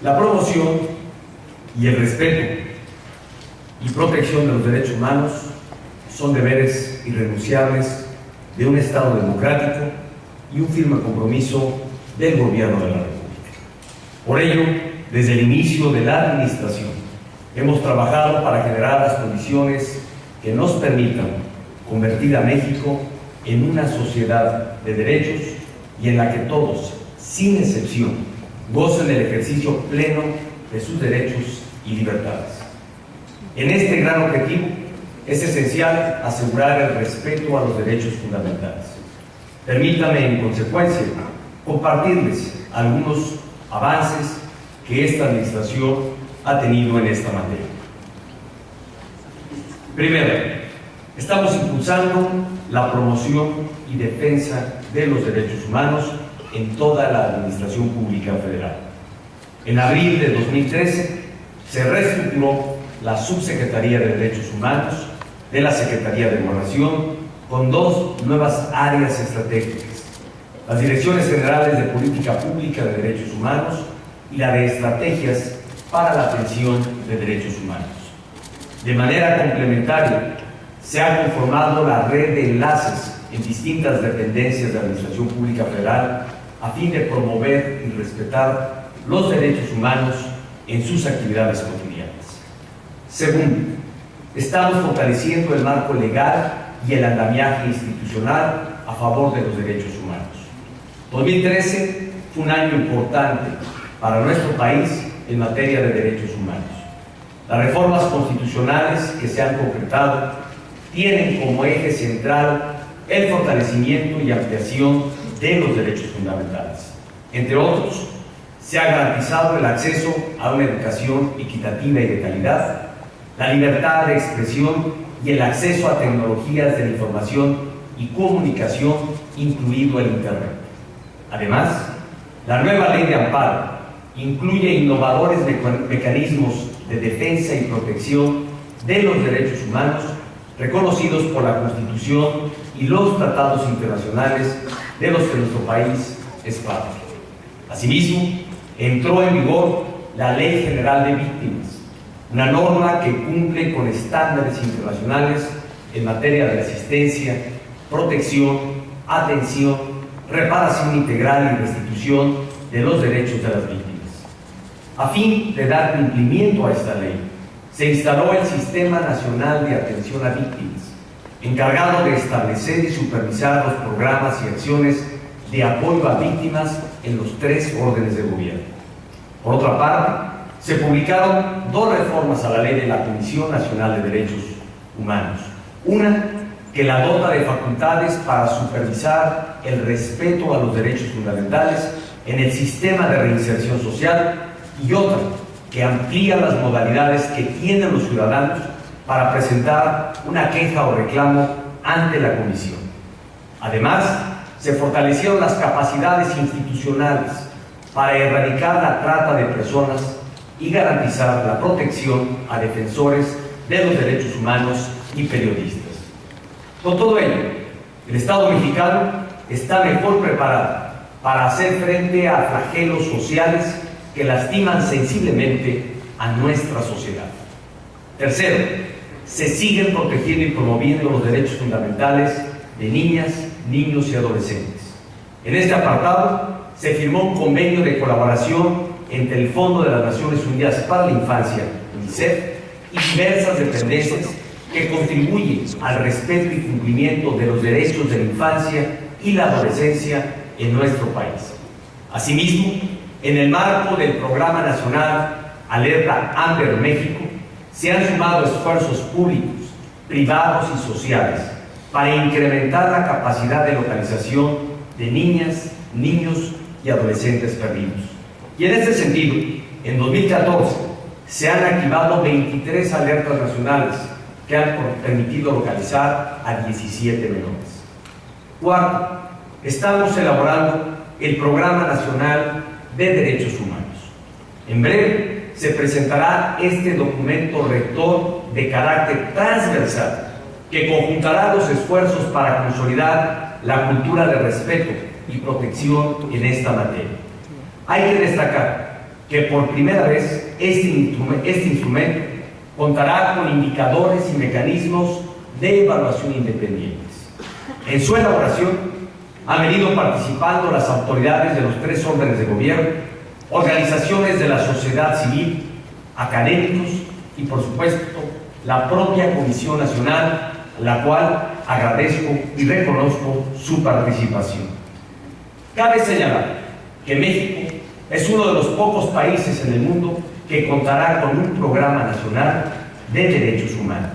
La promoción y el respeto y protección de los derechos humanos son deberes irrenunciables de un Estado democrático y un firme compromiso del Gobierno de la República. Por ello, desde el inicio de la administración, hemos trabajado para generar las condiciones que nos permitan convertir a México en una sociedad de derechos y en la que todos, sin excepción, gocen del ejercicio pleno de sus derechos y libertades. En este gran objetivo es esencial asegurar el respeto a los derechos fundamentales. Permítame, en consecuencia, compartirles algunos avances que esta administración ha tenido en esta materia. Primero, estamos impulsando la promoción y defensa de los derechos humanos en toda la Administración Pública Federal. En abril de 2013 se reestructuró la Subsecretaría de Derechos Humanos de la Secretaría de Gobernación con dos nuevas áreas estratégicas: las Direcciones Generales de Política Pública de Derechos Humanos y la de Estrategias para la Atención de Derechos Humanos. De manera complementaria, se ha conformado la red de enlaces en distintas dependencias de la Administración Pública Federal a fin de promover y respetar los derechos humanos en sus actividades cotidianas. Segundo, estamos fortaleciendo el marco legal y el andamiaje institucional a favor de los derechos humanos. 2013 fue un año importante para nuestro país en materia de derechos humanos. Las reformas constitucionales que se han concretado tienen como eje central el fortalecimiento y ampliación de los derechos fundamentales. Entre otros, se ha garantizado el acceso a una educación equitativa y de calidad, la libertad de expresión y el acceso a tecnologías de la información y comunicación, incluido el Internet. Además, la nueva Ley de Amparo incluye innovadores mecanismos de defensa y protección de los derechos humanos reconocidos por la Constitución y los tratados internacionales de los que nuestro país es parte. Asimismo, entró en vigor la Ley General de Víctimas, una norma que cumple con estándares internacionales en materia de asistencia, protección, atención, reparación integral y restitución de los derechos de las víctimas. A fin de dar cumplimiento a esta ley, se instaló el Sistema Nacional de Atención a Víctimas, encargado de establecer y supervisar los programas y acciones de apoyo a víctimas en los tres órdenes de gobierno. Por otra parte, se publicaron dos reformas a la ley de la Comisión Nacional de Derechos Humanos. Una que la dota de facultades para supervisar el respeto a los derechos fundamentales en el sistema de reinserción social, y otra que amplía las modalidades que tienen los ciudadanos para presentar una queja o reclamo ante la Comisión. Además, se fortalecieron las capacidades institucionales para erradicar la trata de personas y garantizar la protección a defensores de los derechos humanos y periodistas. Con todo ello, el Estado mexicano está mejor preparado para hacer frente a flagelos sociales que lastiman sensiblemente a nuestra sociedad. Tercero, se siguen protegiendo y promoviendo los derechos fundamentales de niñas, niños y adolescentes. En este apartado se firmó un convenio de colaboración entre el Fondo de las Naciones Unidas para la Infancia, UNICEF, y diversas dependencias que contribuyen al respeto y cumplimiento de los derechos de la infancia y la adolescencia en nuestro país. Asimismo, en el marco del Programa Nacional Alerta Amber México, se han sumado esfuerzos públicos, privados y sociales para incrementar la capacidad de localización de niñas, niños y adolescentes perdidos. Y en este sentido, en 2014 se han activado 23 alertas nacionales que han permitido localizar a 17 menores. Cuarto, estamos elaborando el Programa Nacional de Derechos Humanos. En breve se presentará este documento rector de carácter transversal que conjuntará los esfuerzos para consolidar la cultura de respeto y protección en esta materia. Hay que destacar que por primera vez este instrumento contará con indicadores y mecanismos de evaluación independientes. En su elaboración han venido participando las autoridades de los 3 órdenes de gobierno, organizaciones de la sociedad civil, académicos y, por supuesto, la propia Comisión Nacional, a la cual agradezco y reconozco su participación. Cabe señalar que México es uno de los pocos países en el mundo que contará con un programa nacional de derechos humanos.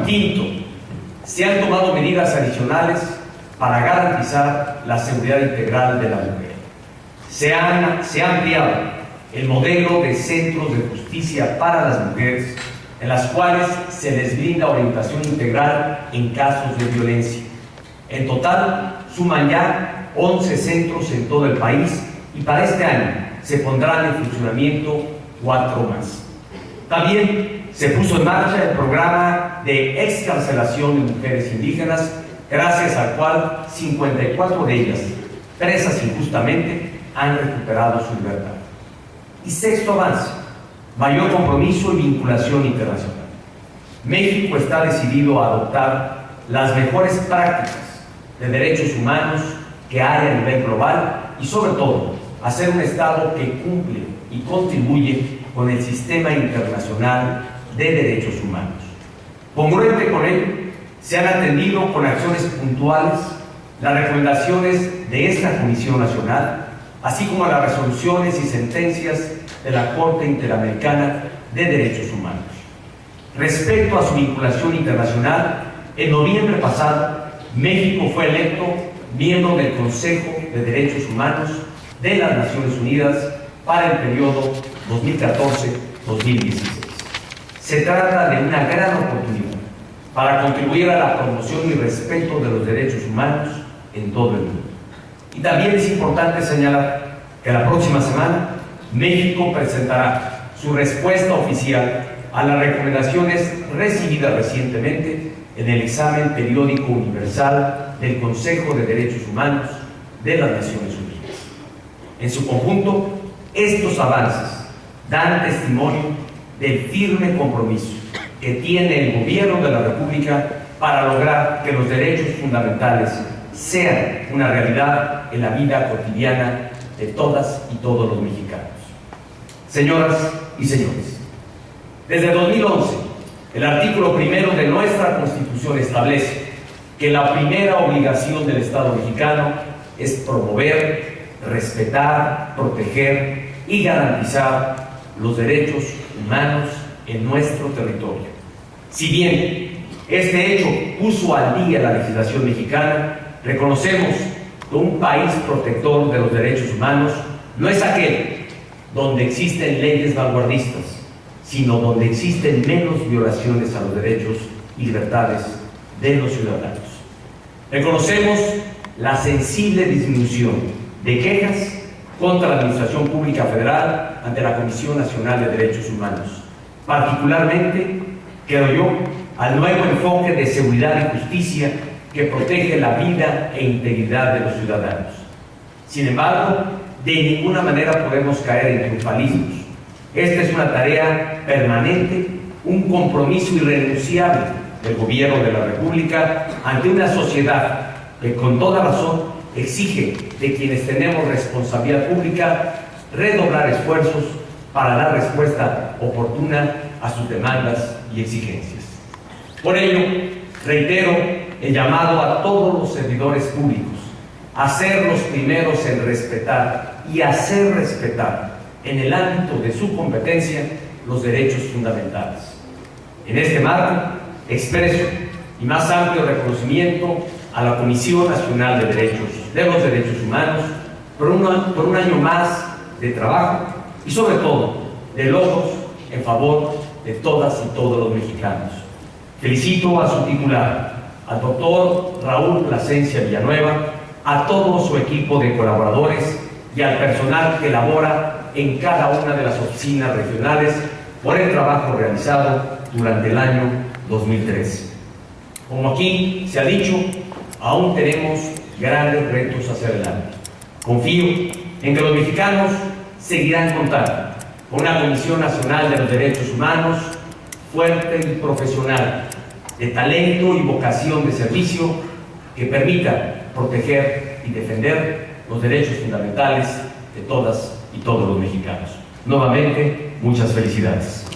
Quinto, se han tomado medidas adicionales para garantizar la seguridad integral de la mujer. Se ha ampliado el modelo de centros de justicia para las mujeres, en las cuales se les brinda orientación integral en casos de violencia. En total, suman ya 11 centros en todo el país y para este año se pondrán en funcionamiento 4 más. También se puso en marcha el programa de excarcelación de mujeres indígenas, gracias al cual 54 de ellas, presas injustamente, han recuperado su libertad. Y sexto avance, mayor compromiso y vinculación internacional. México está decidido a adoptar las mejores prácticas de derechos humanos que hay a nivel global y, sobre todo, a ser un Estado que cumple y contribuye con el sistema internacional de derechos humanos. Congruente con ello, se han atendido con acciones puntuales las recomendaciones de esta Comisión Nacional, así como las resoluciones y sentencias de la Corte Interamericana de Derechos Humanos. Respecto a su vinculación internacional, en noviembre pasado, México fue electo miembro del Consejo de Derechos Humanos de las Naciones Unidas para el periodo 2014-2016. Se trata de una gran oportunidad para contribuir a la promoción y respeto de los derechos humanos en todo el mundo. Y también es importante señalar que la próxima semana México presentará su respuesta oficial a las recomendaciones recibidas recientemente en el examen periódico universal del Consejo de Derechos Humanos de las Naciones Unidas. En su conjunto, estos avances dan testimonio del firme compromiso que tiene el Gobierno de la República para lograr que los derechos fundamentales sean una realidad en la vida cotidiana de todas y todos los mexicanos. Señoras y señores, desde 2011, el artículo 1 de nuestra Constitución establece que la primera obligación del Estado mexicano es promover, respetar, proteger y garantizar los derechos humanos en nuestro territorio. Si bien este hecho puso al día la legislación mexicana, reconocemos que un país protector de los derechos humanos no es aquel donde existen leyes vanguardistas, sino donde existen menos violaciones a los derechos y libertades de los ciudadanos. Reconocemos la sensible disminución de quejas contra la Administración Pública Federal ante la Comisión Nacional de Derechos Humanos. Particularmente, creo yo, al nuevo enfoque de seguridad y justicia que protege la vida e integridad de los ciudadanos. Sin embargo, de ninguna manera podemos caer en triunfalismos. Esta es una tarea permanente, un compromiso irrenunciable del Gobierno de la República ante una sociedad que con toda razón exige de quienes tenemos responsabilidad pública redoblar esfuerzos para dar respuesta oportuna a sus demandas y exigencias. Por ello, reitero el llamado a todos los servidores públicos a ser los primeros en respetar y hacer respetar en el ámbito de su competencia los derechos fundamentales. En este marco, expreso mi más amplio reconocimiento a la Comisión Nacional de los Derechos Humanos por un año más de trabajo y sobre todo de logros en favor de todas y todos los mexicanos. Felicito a su titular, al doctor Raúl Plasencia Villanueva, a todo su equipo de colaboradores y al personal que labora en cada una de las oficinas regionales por el trabajo realizado durante el año 2013. Como aquí se ha dicho, aún tenemos grandes retos hacia adelante. Confío en que los mexicanos seguirán contando con una Comisión Nacional de los Derechos Humanos fuerte y profesional, de talento y vocación de servicio, que permita proteger y defender los derechos fundamentales de todas y todos los mexicanos. Nuevamente, muchas felicidades.